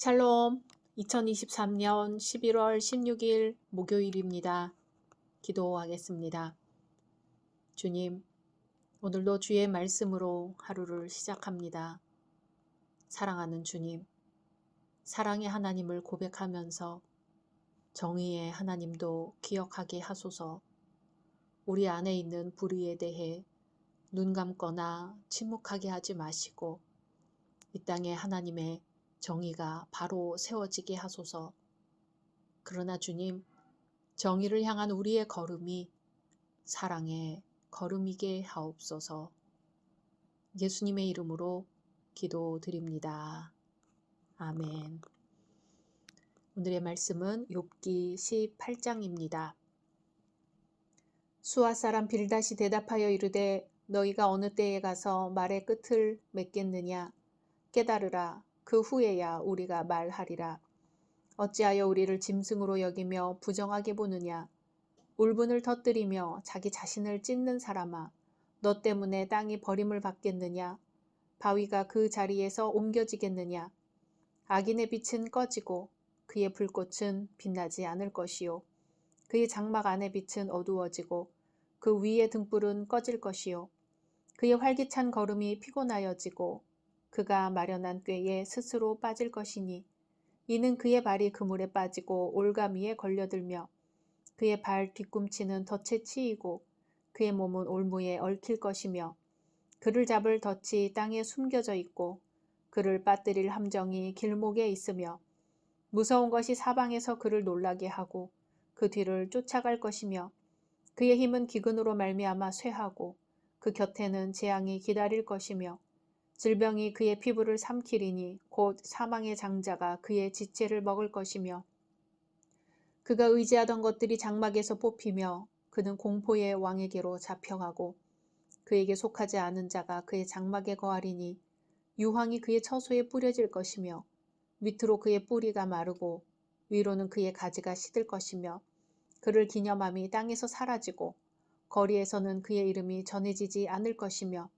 샬롬, 2023년 11월 16일 목요일입니다. 기도하겠습니다. 주님, 오늘도 주의 말씀으로 하루를 시작합니다. 사랑하는 주님, 사랑의 하나님을 고백하면서 정의의 하나님도 기억하게 하소서. 우리 안에 있는 불의에 대해 눈 감거나 침묵하게 하지 마시고 이 땅에 하나님의 정의가 바로 세워지게 하소서. 그러나 주님, 정의를 향한 우리의 걸음이 사랑의 걸음이게 하옵소서. 예수님의 이름으로 기도드립니다. 아멘. 오늘의 말씀은 욥기 18장입니다. 수아 사람 빌닷이 대답하여 이르되 너희가 어느 때에 가서 말의 끝을 맺겠느냐? 깨달으라. 그 후에야 우리가 말하리라. 어찌하여 우리를 짐승으로 여기며 부정하게 보느냐? 울분을 터뜨리며 자기 자신을 찢는 사람아, 너 때문에 땅이 버림을 받겠느냐? 바위가 그 자리에서 옮겨지겠느냐? 악인의 빛은 꺼지고 그의 불꽃은 빛나지 않을 것이요. 그의 장막 안의 빛은 어두워지고 그 위의 등불은 꺼질 것이요. 그의 활기찬 걸음이 피곤하여지고 그가 마련한 꾀에 스스로 빠질 것이니 이는 그의 발이 그물에 빠지고 올가미에 걸려들며 그의 발 뒤꿈치는 덫에 치이고 그의 몸은 올무에 얽힐 것이며 그를 잡을 덫이 땅에 숨겨져 있고 그를 빠뜨릴 함정이 길목에 있으며 무서운 것이 사방에서 그를 놀라게 하고 그 뒤를 쫓아갈 것이며 그의 힘은 기근으로 말미암아 쇠하고 그 곁에는 재앙이 기다릴 것이며 질병이 그의 피부를 삼키리니 곧 사망의 장자가 그의 지체를 먹을 것이며 그가 의지하던 것들이 장막에서 뽑히며 그는 공포의 왕에게로 잡혀가고 그에게 속하지 않은 자가 그의 장막에 거하리니 유황이 그의 처소에 뿌려질 것이며 밑으로 그의 뿌리가 마르고 위로는 그의 가지가 시들 것이며 그를 기념함이 땅에서 사라지고 거리에서는 그의 이름이 전해지지 않을 것이며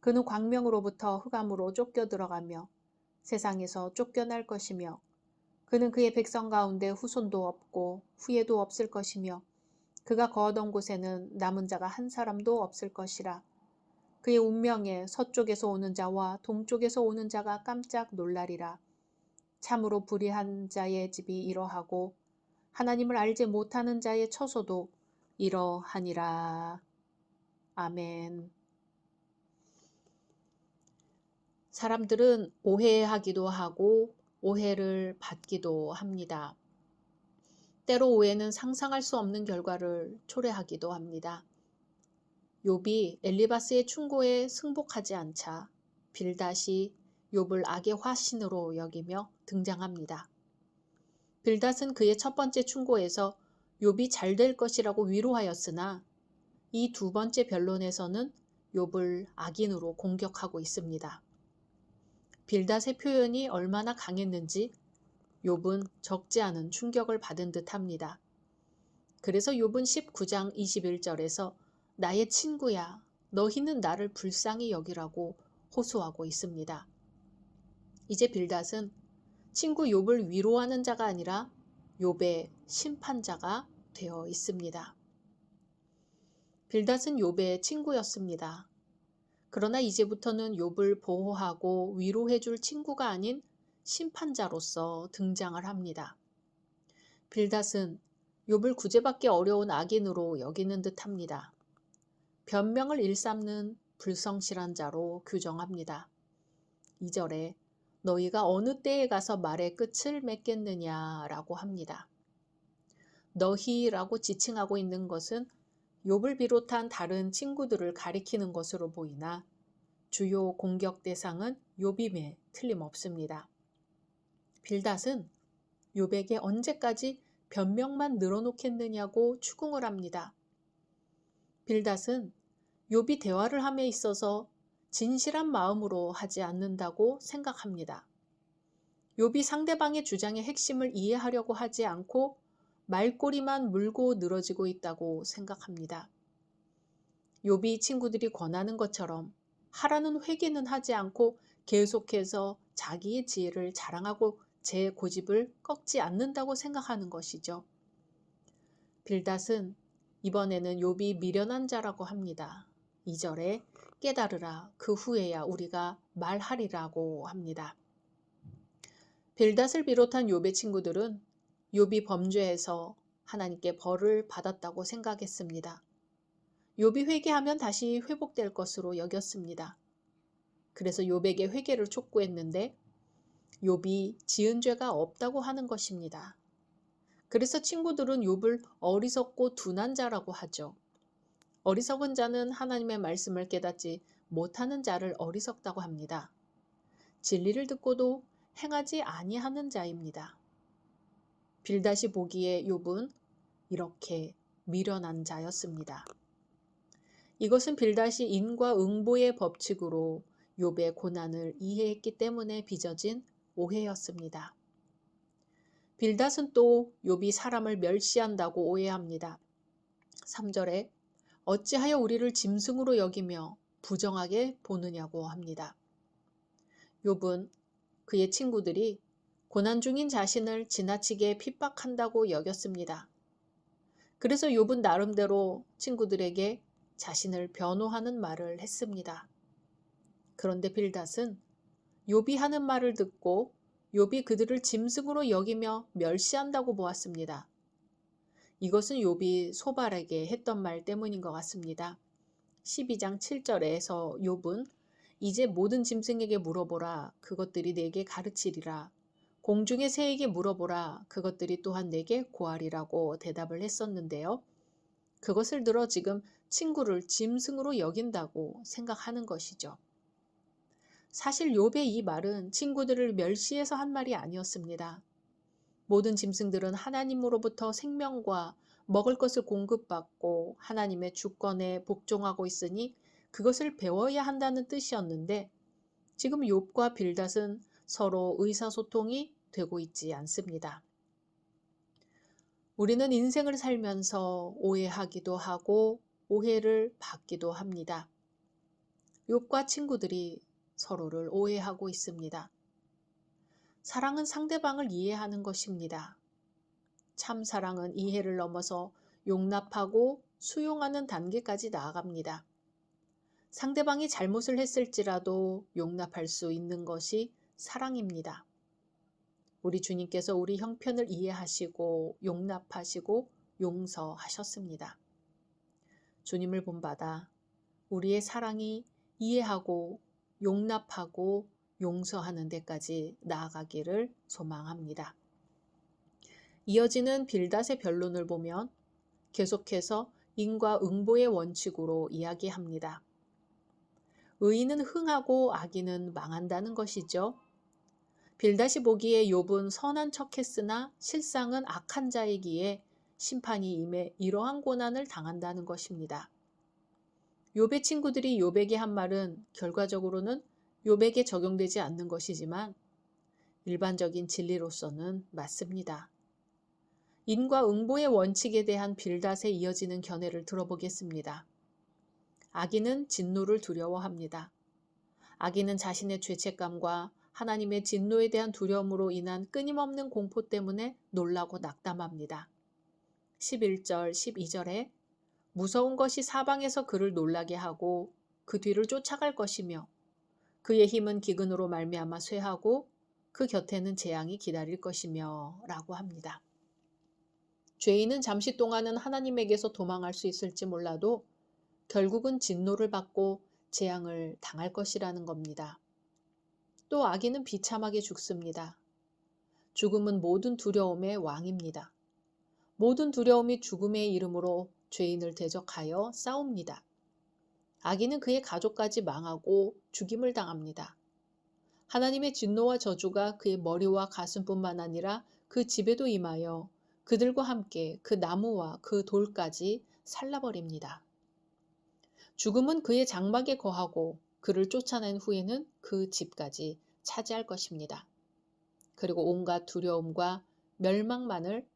그는 광명으로부터 흑암으로 쫓겨 들어가며 세상에서 쫓겨날 것이며 그는 그의 백성 가운데 후손도 없고 후예도 없을 것이며 그가 거하던 곳에는 남은 자가 한 사람도 없을 것이라. 그의 운명에 서쪽에서 오는 자와 동쪽에서 오는 자가 깜짝 놀라리라. 참으로 불의한 자의 집이 이러하고 하나님을 알지 못하는 자의 처소도 이러하니라. 아멘. 사람들은 오해하기도 하고 오해를 받기도 합니다. 때로 오해는 상상할 수 없는 결과를 초래하기도 합니다. 욥이 엘리바스의 충고에 승복하지 않자 빌닷이 욥을 악의 화신으로 여기며 등장합니다. 빌닷은 그의 첫 번째 충고에서 욥이 잘 될 것이라고 위로하였으나 이 두 번째 변론에서는 욥을 악인으로 공격하고 있습니다. 빌닷의 표현이 얼마나 강했는지 욥은 적지 않은 충격을 받은 듯합니다. 그래서 욥은 19장 21절에서 나의 친구야, 너희는 나를 불쌍히 여기라고 호소하고 있습니다. 이제 빌닷은 친구 욥을 위로하는 자가 아니라 욥의 심판자가 되어 있습니다. 빌닷은 욥의 친구였습니다. 그러나 이제부터는 욥을 보호하고 위로해줄 친구가 아닌 심판자로서 등장을 합니다. 빌닷은 욥을 구제받기 어려운 악인으로 여기는 듯합니다. 변명을 일삼는 불성실한 자로 규정합니다. 2절에 너희가 어느 때에 가서 말의 끝을 맺겠느냐라고 합니다. 너희라고 지칭하고 있는 것은 욥을 비롯한 다른 친구들을 가리키는 것으로 보이나 주요 공격 대상은 욥임에 틀림없습니다. 빌닷은 욥에게 언제까지 변명만 늘어놓겠느냐고 추궁을 합니다. 빌닷은 욥이 대화를 함에 있어서 진실한 마음으로 하지 않는다고 생각합니다. 욥이 상대방의 주장의 핵심을 이해하려고 하지 않고 말꼬리만 물고 늘어지고 있다고 생각합니다. 욥이 친구들이 권하는 것처럼 하라는 회개는 하지 않고 계속해서 자기의 지혜를 자랑하고 제 고집을 꺾지 않는다고 생각하는 것이죠. 빌닷은 이번에는 욥이 미련한 자라고 합니다. 2절에 깨달으라 그 후에야 우리가 말하리라고 합니다. 빌닷을 비롯한 욥의 친구들은 욥이 범죄해서 하나님께 벌을 받았다고 생각했습니다. 욥이 회개하면 다시 회복될 것으로 여겼습니다. 그래서 욥에게 회개를 촉구했는데 욥이 지은 죄가 없다고 하는 것입니다. 그래서 친구들은 욥을 어리석고 둔한 자라고 하죠. 어리석은 자는 하나님의 말씀을 깨닫지 못하는 자를 어리석다고 합니다. 진리를 듣고도 행하지 아니하는 자입니다. 빌닷이 보기에 욥은 이렇게 미련한 자였습니다. 이것은 빌닷이 인과응보의 법칙으로 욥의 고난을 이해했기 때문에 빚어진 오해였습니다. 빌닷은 또 욥이 사람을 멸시한다고 오해합니다. 3절에 어찌하여 우리를 짐승으로 여기며 부정하게 보느냐고 합니다. 욥은 그의 친구들이 고난 중인 자신을 지나치게 핍박한다고 여겼습니다. 그래서 욥은 나름대로 친구들에게 자신을 변호하는 말을 했습니다. 그런데 빌닷은 욥이 하는 말을 듣고 욥이 그들을 짐승으로 여기며 멸시한다고 보았습니다. 이것은 욥이 소발에게 했던 말 때문인 것 같습니다. 12장 7절에서 욥은 이제 모든 짐승에게 물어보라 그것들이 내게 가르치리라 공중의 새에게 물어보라 그것들이 또한 내게 고하리라고 대답을 했었는데요. 그것을 들어 지금 친구를 짐승으로 여긴다고 생각하는 것이죠. 사실 욥의 이 말은 친구들을 멸시해서 한 말이 아니었습니다. 모든 짐승들은 하나님으로부터 생명과 먹을 것을 공급받고 하나님의 주권에 복종하고 있으니 그것을 배워야 한다는 뜻이었는데 지금 욥과 빌닷은 서로 의사소통이 되고 있지 않습니다. 우리는 인생을 살면서 오해하기도 하고 오해를 받기도 합니다. 욥과 친구들이 서로를 오해하고 있습니다. 사랑은 상대방을 이해하는 것입니다. 참 사랑은 이해를 넘어서 용납하고 수용하는 단계까지 나아갑니다. 상대방이 잘못을 했을지라도 용납할 수 있는 것이 사랑입니다. 우리 주님께서 우리 형편을 이해하시고 용납하시고 용서하셨습니다. 주님을 본받아 우리의 사랑이 이해하고 용납하고 용서하는 데까지 나아가기를 소망합니다. 이어지는 빌닷의 변론을 보면 계속해서 인과응보의 원칙으로 이야기합니다. 의인은 흥하고 악인은 망한다는 것이죠. 빌닷이 보기에 욥은 선한 척했으나 실상은 악한 자이기에 심판이 임해 이러한 고난을 당한다는 것입니다. 욥의 친구들이 욥에게 한 말은 결과적으로는 욥에게 적용되지 않는 것이지만 일반적인 진리로서는 맞습니다. 인과 응보의 원칙에 대한 빌닷에 이어지는 견해를 들어보겠습니다. 악인은 진노를 두려워합니다. 악인은 자신의 죄책감과 하나님의 진노에 대한 두려움으로 인한 끊임없는 공포 때문에 놀라고 낙담합니다. 11절, 12절에 무서운 것이 사방에서 그를 놀라게 하고 그 뒤를 쫓아갈 것이며 그의 힘은 기근으로 말미암아 쇠하고 그 곁에는 재앙이 기다릴 것이며 라고 합니다. 죄인은 잠시 동안은 하나님에게서 도망할 수 있을지 몰라도 결국은 진노를 받고 재앙을 당할 것이라는 겁니다. 또 악인은 비참하게 죽습니다. 죽음은 모든 두려움의 왕입니다. 모든 두려움이 죽음의 이름으로 죄인을 대적하여 싸웁니다. 악인은 그의 가족까지 망하고 죽임을 당합니다. 하나님의 진노와 저주가 그의 머리와 가슴뿐만 아니라 그 집에도 임하여 그들과 함께 그 나무와 그 돌까지 살라버립니다. 죽음은 그의 장막에 거하고 그를 쫓아낸 후에는 그 집까지 차지할 것입니다. 그리고 온갖 두려움과 멸망만을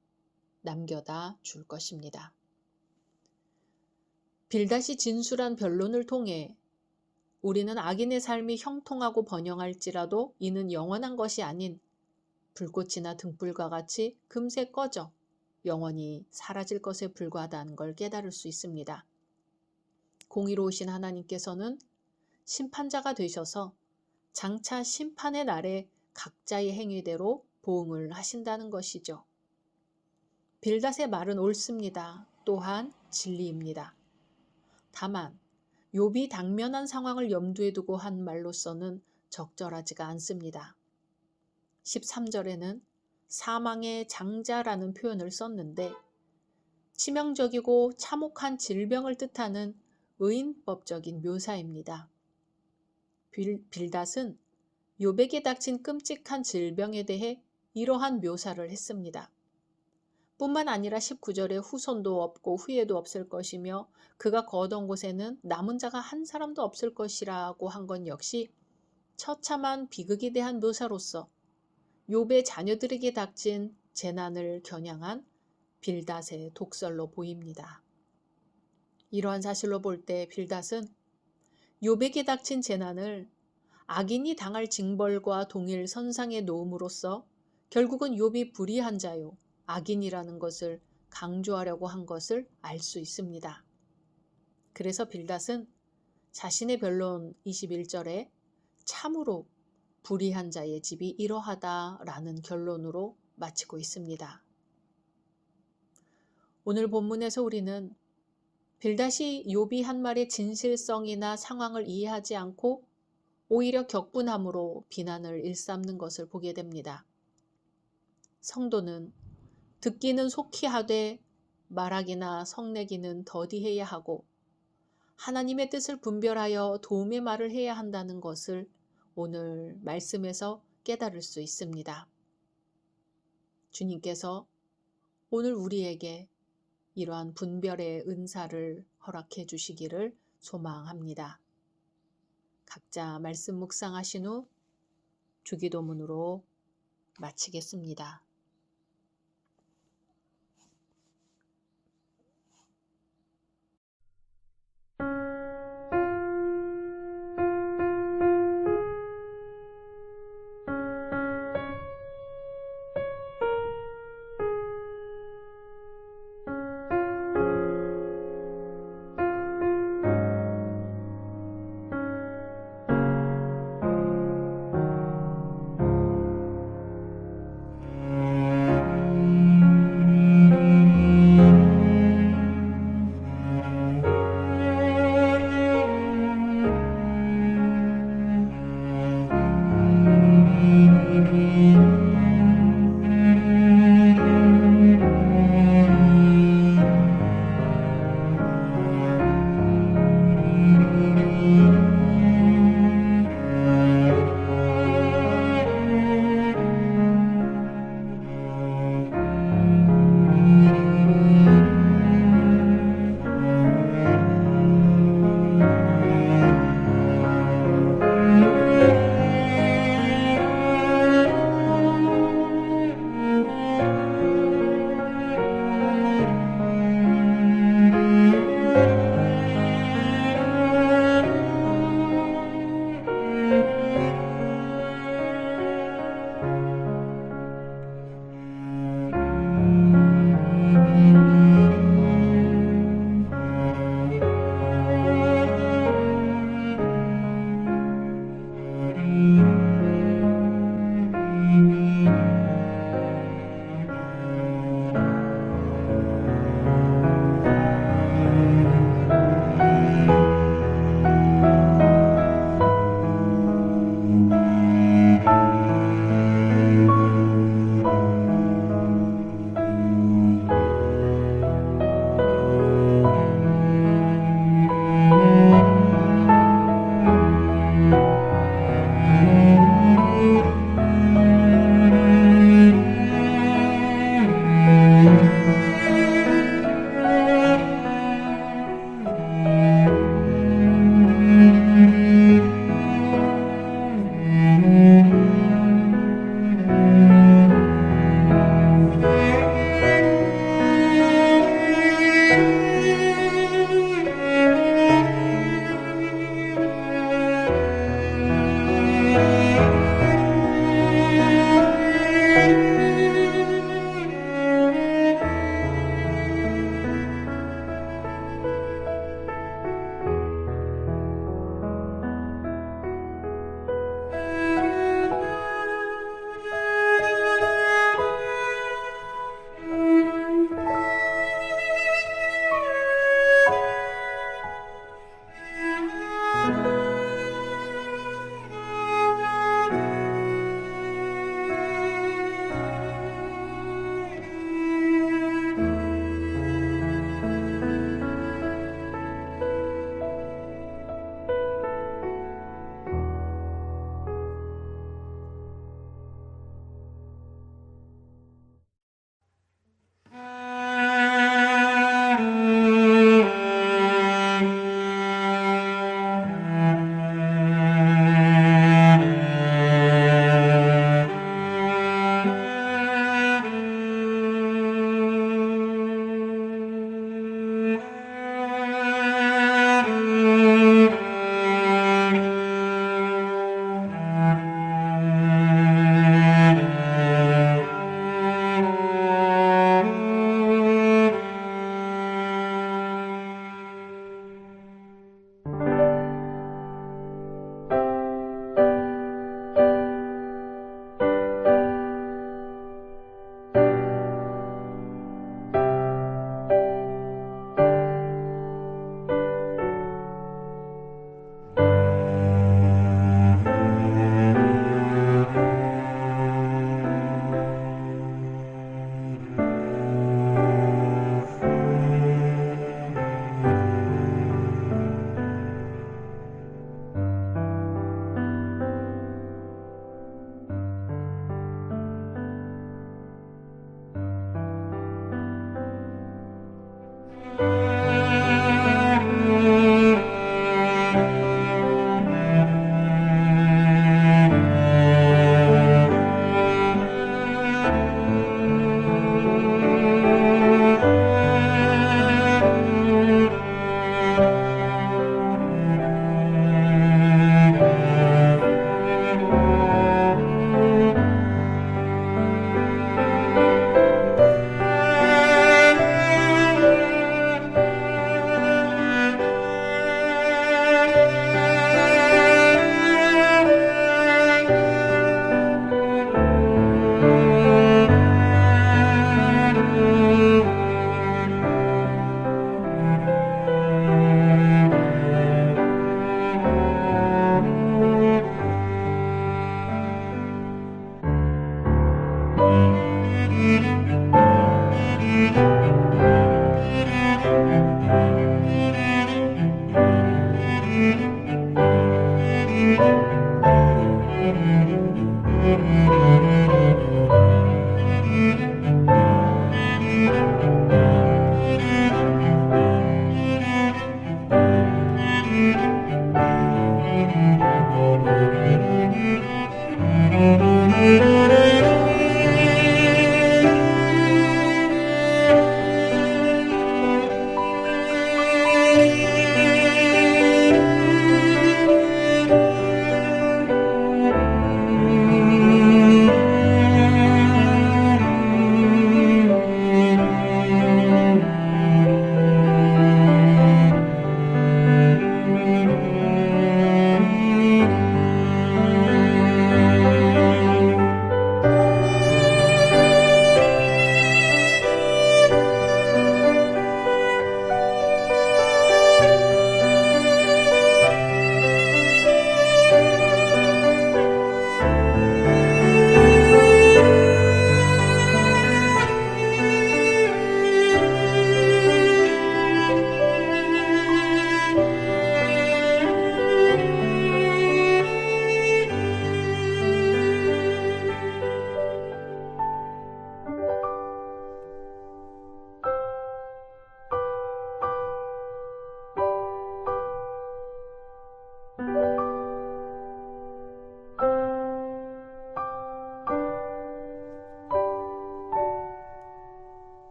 남겨다 줄 것입니다. 빌닷이 진술한 변론을 통해 우리는 악인의 삶이 형통하고 번영할지라도 이는 영원한 것이 아닌 불꽃이나 등불과 같이 금세 꺼져 영원히 사라질 것에 불과하다는 걸 깨달을 수 있습니다. 공의로우신 하나님께서는 심판자가 되셔서 장차 심판의 날에 각자의 행위대로 보응을 하신다는 것이죠. 빌닷의 말은 옳습니다. 또한 진리입니다. 다만 욥이 당면한 상황을 염두에 두고 한 말로서는 적절하지가 않습니다. 13절에는 사망의 장자라는 표현을 썼는데 치명적이고 참혹한 질병을 뜻하는 의인법적인 묘사입니다. 빌닷은 욥에게 닥친 끔찍한 질병에 대해 이러한 묘사를 했습니다. 뿐만 아니라 19절에 후손도 없고 후예도 없을 것이며 그가 거하던 곳에는 남은 자가 한 사람도 없을 것이라고 한 건 역시 처참한 비극에 대한 묘사로서 욥의 자녀들에게 닥친 재난을 겨냥한 빌닷의 독설로 보입니다. 이러한 사실로 볼 때 빌닷은 욥에게 닥친 재난을 악인이 당할 징벌과 동일 선상에 놓음으로써 결국은 욥이 불의한 자요 악인이라는 것을 강조하려고 한 것을 알 수 있습니다. 그래서 빌닷은 자신의 변론 21절에 참으로 불의한 자의 집이 이러하다라는 결론으로 마치고 있습니다. 오늘 본문에서 우리는 빌닷이 욥이 한 말의 진실성이나 상황을 이해하지 않고 오히려 격분함으로 비난을 일삼는 것을 보게 됩니다. 성도는 듣기는 속히 하되 말하기나 성내기는 더디해야 하고 하나님의 뜻을 분별하여 도움의 말을 해야 한다는 것을 오늘 말씀에서 깨달을 수 있습니다. 주님께서 오늘 우리에게 이러한 분별의 은사를 허락해 주시기를 소망합니다. 각자 말씀 묵상하신 후 주기도문으로 마치겠습니다.